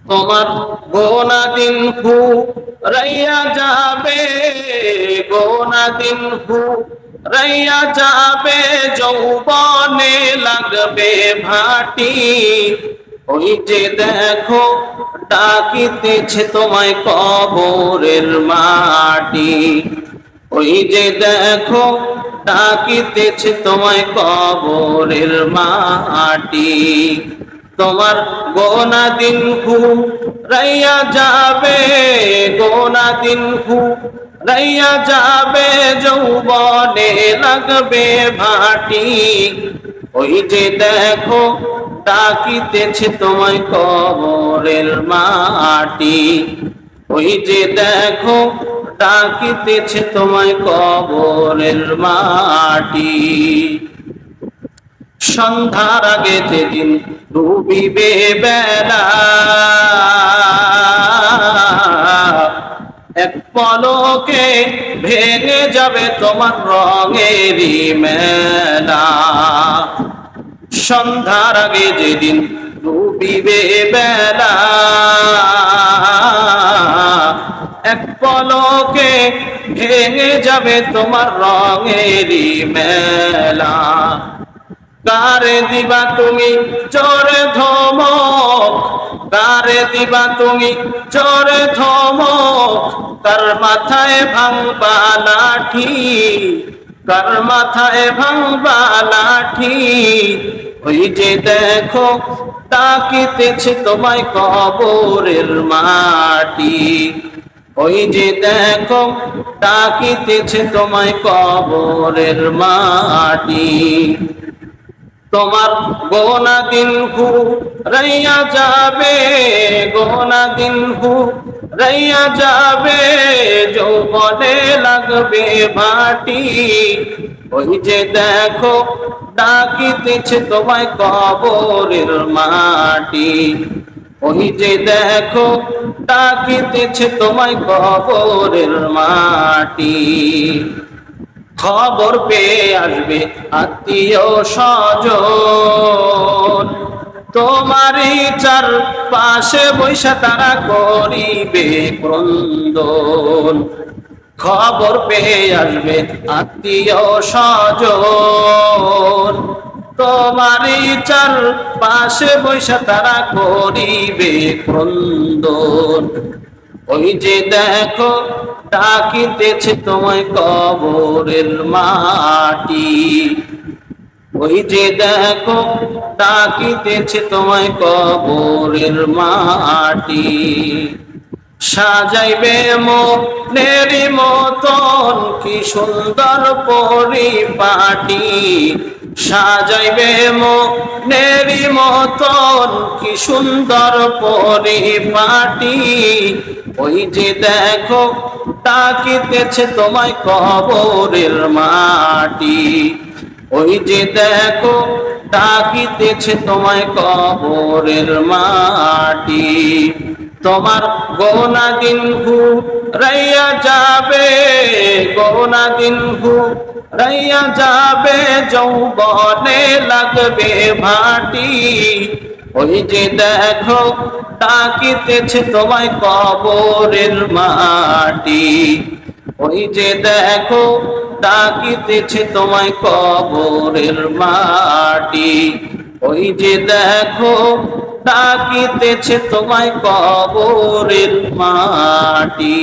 তোমার গোনা দিন ফুরাইয়া যাবে, গোনা দিন ফুরাইয়া যাবে, যৌবনে লাগবে ভাটি। ওই যে দেখো ডাকিতেছে তোমায় কবরের মাটি, ওই যে দেখো ডাকিতেছে তোমায় কবরের মাটি। তোমার গোনা দিন ফুরাইয়া যাবে, গোনা দিন ফুরাইয়া যাবে, যৌবনে লাগবে ভাটি। ওই যে দেখো ডাকিতেছে তোমায় কবরের মাটি, ওই যে দেখো ডাকিতেছে তোমায় কবরের মাটি। সন্ধ্যার আগে যেদিন ডুবিবে বেলা, এক পলকে ভেঙে যাবে তোমার রঙেরই মেলা। সন্ধ্যার আগে যেদিন ডুবিবে বেলা, এক পলকে ভেঙে যাবে তোমার রঙেরই মেলা। কারে দিবা তুমি চোরে ধমক, কারে দিবা তুমি চোরে ধমক, কার মাথায় ভাঙবা লাঠি, কার মাথায় ভাঙবা লাঠি। ওই যে দেখো ডাকিতেছে তোমায় কবরের মাটি, ওই যে দেখো ডাকিতেছে তোমায় কবরের মাটি। তোমার গোনা দিন ফুরাইয়া যাবে, গোনা দিন ফুরাইয়া যাবে, যৌবনে লাগবে ভাটি। ওই যে দেখো ডাকিতেছে তোমায় কবরের মাটি, ওই যে দেখো ডাকিতেছে তোমায় কবরের মাটি। খবর পেয়ে আসবে আত্মীয় স্বজন, তোমারই চারপাশে বৈশা তারা করিবে ক্রন্দন। খবর পেয়ে আসবে আত্মীয় স্বজন, তোমারই চারপাশে বৈশা তারা করিবে ক্রন্দন। ওই যে দেখো ডাকিতেছে তোমায় কবরের মাটি, ওই যে দেখো ডাকিতেছে তোমায় কবরের মাটি। সাজাইবে মনেরই মতন কি সুন্দর পরিপাটি, সাজাইবে মনেরই মতন কি সুন্দর পরিপাটি। ওই যে দেখো ডাকিতেছে তোমায় কবরের মাটি, ওই যে দেখো ডাকিতেছে তোমায় কবরের মাটি। তোমার গোনা দিন ফুরাইয়া যাবে, গোনা দিন ফুরাইয়া যাবে, যৌবনে লাগবে ভাটি। ওই যে দেখো ডাকিতেছে তোমায় কবরের মাটি, ওই যে দেখো ডাকিতেছে তোমায় কবরের মাটি, ওই যে দেখো ডাকিতেছে তোমায় কবরের মাটি।